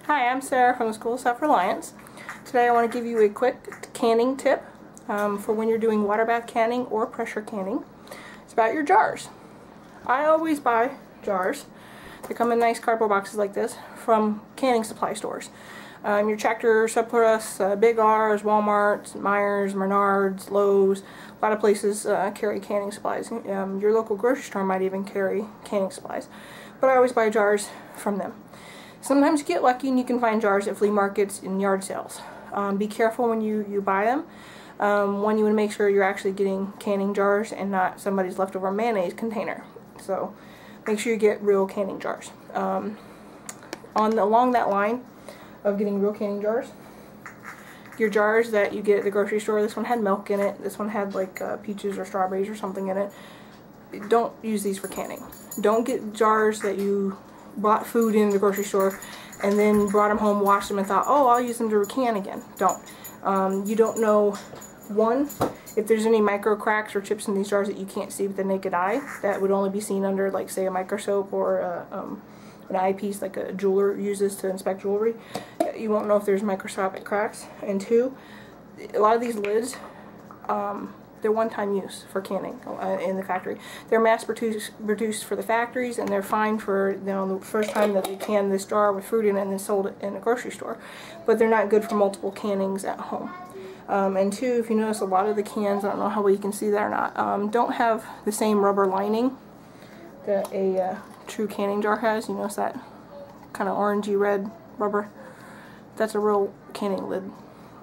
Hi, I'm Sarah from the School of Self-Reliance. Today I want to give you a quick canning tip for when you're doing water bath canning or pressure canning. It's about your jars. I always buy jars. They come in nice cardboard boxes like this from canning supply stores. Your Tractor Supply, Big R's, Walmart, Myers, Menards, Lowe's, a lot of places carry canning supplies. Your local grocery store might even carry canning supplies. But I always buy jars from them. Sometimes you get lucky and you can find jars at flea markets and yard sales. Be careful when you buy them. One, you want to make sure you're actually getting canning jars and not somebody's leftover mayonnaise container. So make sure you get real canning jars. Along that line of getting real canning jars, your jars that you get at the grocery store, this one had milk in it, this one had like peaches or strawberries or something in it. Don't use these for canning. Don't get jars that you bought food in the grocery store and then brought them home, washed them, and thought, oh, I'll use them to can again. Don't. You don't know, one, if there's any micro cracks or chips in these jars that you can't see with the naked eye, that would only be seen under, like, say, a microscope or an eyepiece like a jeweler uses to inspect jewelry. You won't know if there's microscopic cracks. And two, a lot of these lids, they're one-time use for canning in the factory. They're mass-produced for the factories, and they're fine for the first time that they can this jar with fruit in it and then sold it in a grocery store. But they're not good for multiple cannings at home. And two, if you notice, a lot of the cans, I don't know how well you can see that or not, don't have the same rubber lining that a true canning jar has. You notice that kind of orangey red rubber? That's a real canning lid.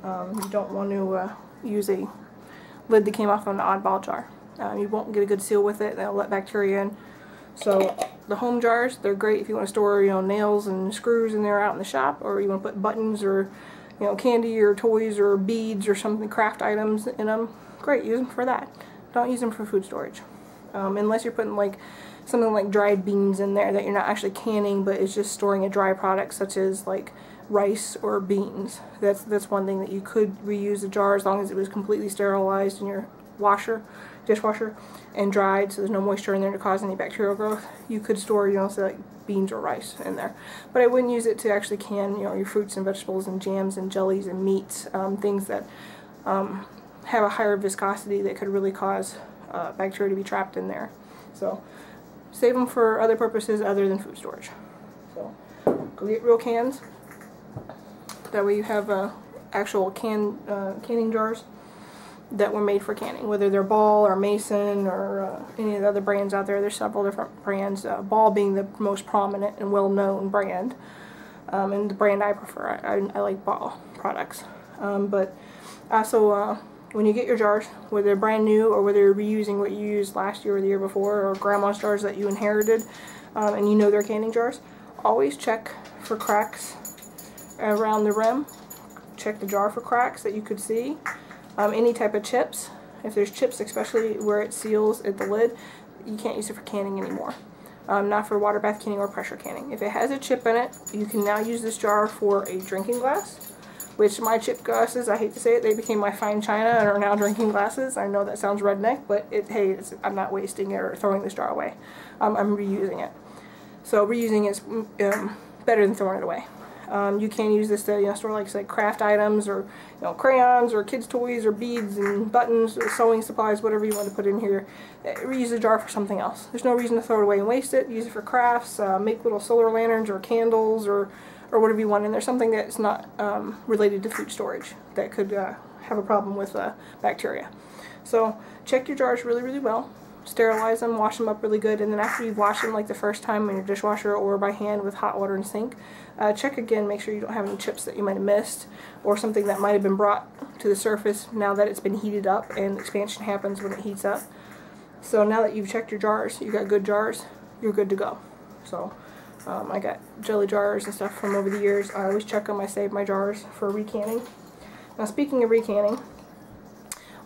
You don't want to use a lid that came off of an oddball jar. You won't get a good seal with it. That'll let bacteria in. So the home jars, they're great if you want to store nails and screws in there out in the shop, or you want to put buttons or candy or toys or beads or something, craft items in them. Great, use them for that. Don't use them for food storage, unless you're putting like something like dried beans in there that you're not actually canning, but it's just storing a dry product such as like rice or beans. That's one thing that you could reuse the jar as long as it was completely sterilized in your dishwasher, and dried, so there's no moisture in there to cause any bacterial growth. You could store, say like beans or rice in there. But I wouldn't use it to actually can, your fruits and vegetables and jams and jellies and meats, things that have a higher viscosity that could really cause bacteria to be trapped in there. So save them for other purposes other than food storage. So go get real cans. That way you have actual canning jars that were made for canning, whether they're Ball or Mason or any of the other brands out there. There's several different brands, Ball being the most prominent and well-known brand, and the brand I prefer. I like Ball products. But also, when you get your jars, whether they're brand new or whether you're reusing what you used last year or the year before, or grandma's jars that you inherited, and they're canning jars, always check for cracks around the rim. Check the jar for cracks that you could see. Any type of chips. If there's chips, especially where it seals at the lid, you can't use it for canning anymore. Not for water bath canning or pressure canning. If it has a chip in it, you can now use this jar for a drinking glass, which my chip glasses, I hate to say it, they became my fine china and are now drinking glasses. I know that sounds redneck, but hey, I'm not wasting it or throwing this jar away. I'm reusing it. So reusing is better than throwing it away. You can use this to store like craft items or crayons or kids' toys or beads and buttons or sewing supplies, whatever you want to put in here. Reuse the jar for something else. There's no reason to throw it away and waste it. Use it for crafts, make little solar lanterns or candles or whatever you want in there. Something that's not related to food storage that could have a problem with bacteria. So check your jars really, really well. Sterilize them, wash them up really good, and then after you've washed them like the first time in your dishwasher or by hand with hot water and sink, check again, make sure you don't have any chips that you might have missed or something that might have been brought to the surface now that it's been heated up, and expansion happens when it heats up. So now that you've checked your jars, you got good jars, you're good to go. So I got jelly jars and stuff from over the years. I always check them. I save my jars for recanning. Now speaking of recanning,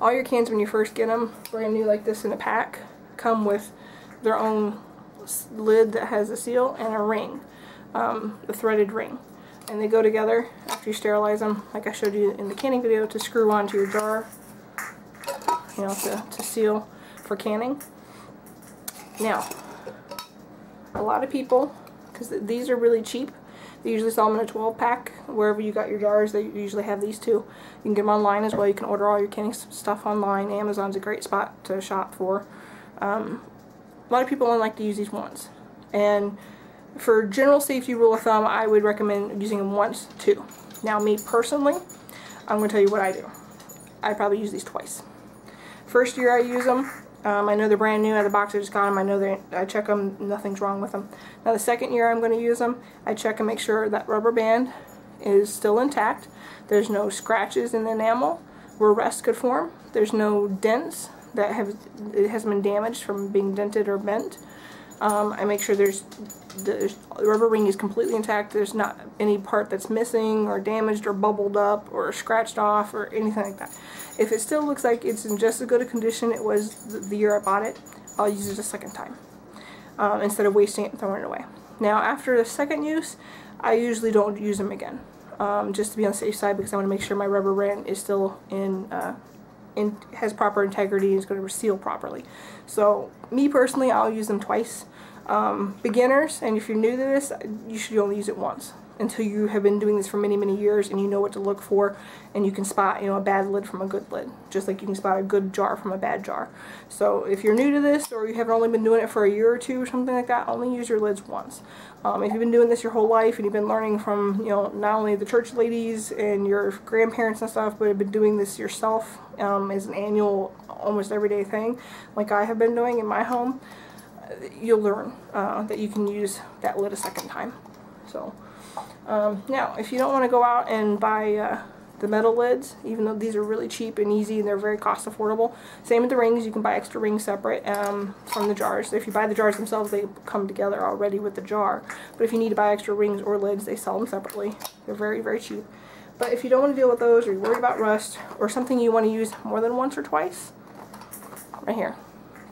all your cans when you first get them, brand new like this in a pack, come with their own lid that has a seal and a ring, a threaded ring. And they go together after you sterilize them, like I showed you in the canning video, to screw onto your jar, to seal for canning. Now, a lot of people, because these are really cheap, They usually sell them in a 12 pack. Wherever you got your jars, they usually have these too. You can get them online as well. You can order all your canning stuff online. Amazon's a great spot to shop for. A lot of people only like to use these once. And for general safety rule of thumb, I would recommend using them once too. Now me personally, I'm going to tell you what I do. I probably use these twice. First year I use them, I know they're brand new out of the box. I just got them. I know I check them. Nothing's wrong with them. Now the second year I'm going to use them, I check and make sure that rubber band is still intact. There's no scratches in the enamel where rust could form. There's no dents that it hasn't been damaged from being dented or bent. I make sure the rubber ring is completely intact. There's not any part that's missing or damaged or bubbled up or scratched off or anything like that. If it still looks like it's in just as good a condition it was the year I bought it, I'll use it a second time instead of wasting it and throwing it away. Now after the second use, I usually don't use them again, just to be on the safe side, because I want to make sure my rubber band is still has proper integrity and is going to seal properly. So me personally, I'll use them twice. Beginners, and if you're new to this, you should only use it once until you have been doing this for many years and you know what to look for, and you can spot, you know, a bad lid from a good lid, just like you can spot a good jar from a bad jar. So if you're new to this, or you haven't only been doing it for a year or two or something like that, only use your lids once. If you've been doing this your whole life and you've been learning from, you know, not only the church ladies and your grandparents and stuff, but have been doing this yourself as an annual, almost everyday thing, like I have been doing in my home, you'll learn that you can use that lid a second time. So now, if you don't want to go out and buy the metal lids, even though these are really cheap and easy and they're very cost affordable, same with the rings. You can buy extra rings separate from the jars. If you buy the jars themselves, they come together already with the jar. But if you need to buy extra rings or lids, they sell them separately. They're very cheap. But if you don't want to deal with those, or you're worried about rust, or something you want to use more than once or twice, right here,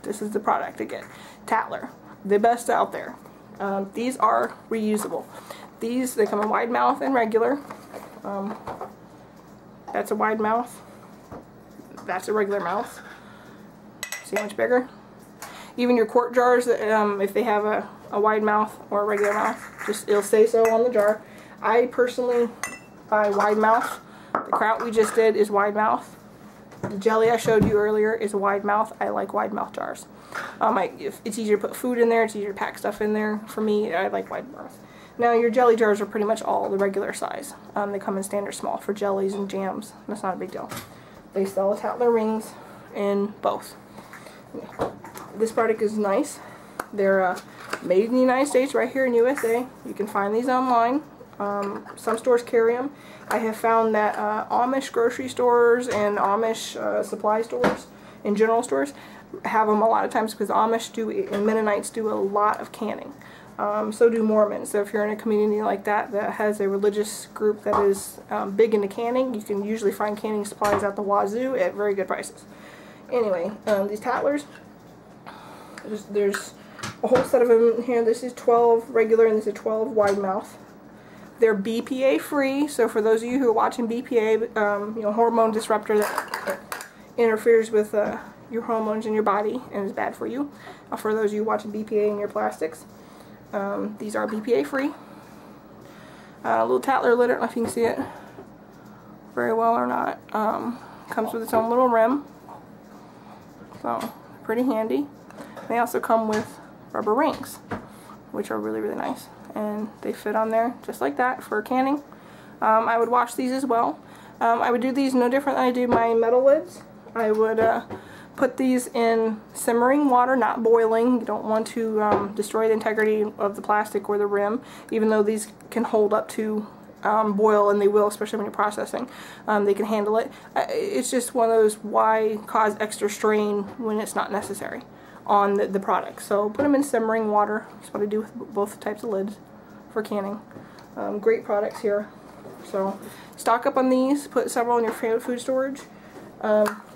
this is the product to get. Tatler, the best out there. These are reusable. These, they come in wide mouth and regular. That's a wide mouth. That's a regular mouth. See how much bigger? Even your quart jars, if they have a wide mouth or a regular mouth, just it'll say so on the jar. I personally buy wide mouth. The kraut we just did is wide mouth. The jelly I showed you earlier is a wide mouth. I like wide mouth jars. If it's easier to put food in there, it's easier to pack stuff in there. For me, I like wide mouth. Now your jelly jars are pretty much all the regular size. They come in standard small for jellies and jams. That's not a big deal. They sell Tatler rings in both. This product is nice. They're made in the United States, right here in USA. You can find these online. Some stores carry them. I have found that Amish grocery stores and Amish supply stores and general stores have them a lot of times, because Amish and Mennonites do a lot of canning. So do Mormons. So if you're in a community like that that has a religious group that is big into canning, you can usually find canning supplies at the wazoo at very good prices. Anyway, these Tatlers, there's a whole set of them here. This is 12 regular and this is 12 wide mouth. They're BPA free, so for those of you who are watching BPA, you know, hormone disruptor that interferes with your hormones in your body and is bad for you. For those of you watching BPA in your plastics, these are BPA free. A little Tatler lid, I don't know if you can see it very well or not. Comes with its own little rim, so pretty handy. They also come with rubber rings, which are really nice, and they fit on there just like that for canning. I would wash these as well. I would do these no different than I do my metal lids. I would put these in simmering water, not boiling. You don't want to destroy the integrity of the plastic or the rim, even though these can hold up to boil, and they will, especially when you're processing. They can handle it. It's just one of those, why cause extra strain when it's not necessary on the product. So put them in simmering water. That's what I do with both types of lids for canning. Great products here. So stock up on these, put several in your food storage.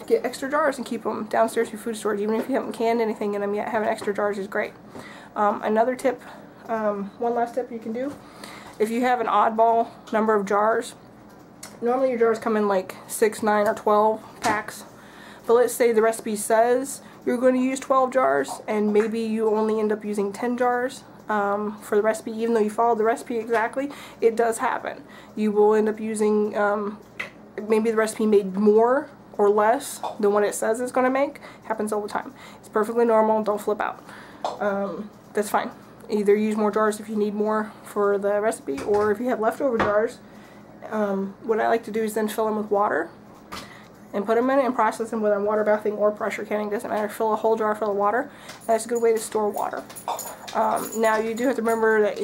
Get extra jars and keep them downstairs in your food storage. Even if you haven't canned anything in them yet, having extra jars is great. Another tip, one last tip you can do, if you have an oddball number of jars, normally your jars come in like 6, 9, or 12 packs, but let's say the recipe says you're going to use 12 jars and maybe you only end up using 10 jars. for the recipe, even though you followed the recipe exactly, it does happen. You will end up using, maybe the recipe made more or less than what it says it's going to make. It happens all the time. It's perfectly normal. Don't flip out. That's fine. Either use more jars if you need more for the recipe, or if you have leftover jars, what I like to do is then fill them with water and put them in it and process them, whether I'm water bathing or pressure canning, doesn't matter. Fill a whole jar full of water. That's a good way to store water. Now you do have to remember that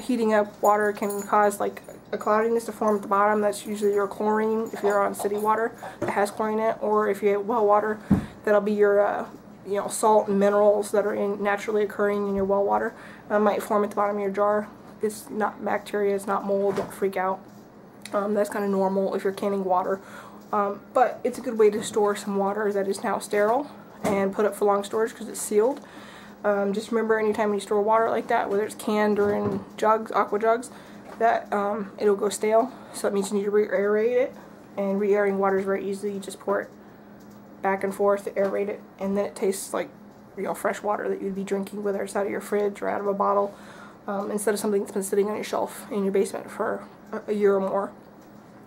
heating up water can cause like a cloudiness to form at the bottom. That's usually your chlorine if you're on city water that has chlorine in it, or if you have well water, that'll be your you know, salt and minerals that are naturally occurring in your well water. Might form at the bottom of your jar. It's not bacteria, it's not mold, don't freak out. That's kind of normal if you're canning water. But it's a good way to store some water that is now sterile and put up for long storage because it's sealed. Just remember, anytime you store water like that, whether it's canned or in jugs, aqua jugs, that it'll go stale. So that means you need to re-aerate it. And re-aerating water is very easy. You just pour it back and forth to aerate it, and then it tastes like, you know, fresh water that you'd be drinking, whether it's out of your fridge or out of a bottle, instead of something that's been sitting on your shelf in your basement for a year or more.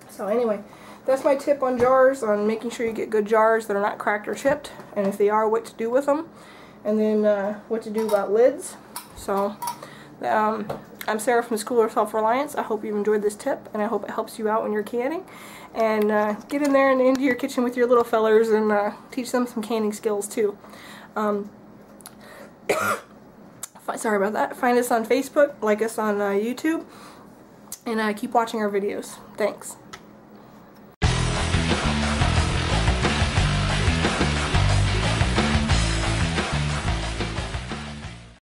So anyway, that's my tip on jars, on making sure you get good jars that are not cracked or chipped, and if they are, what to do with them, and then what to do about lids. So I'm Sarah from the School of Self-Reliance. I hope you've enjoyed this tip, and I hope it helps you out when you're canning. And get in there and into your kitchen with your little fellers and teach them some canning skills too. Sorry about that. Find us on Facebook, like us on YouTube, and keep watching our videos. Thanks.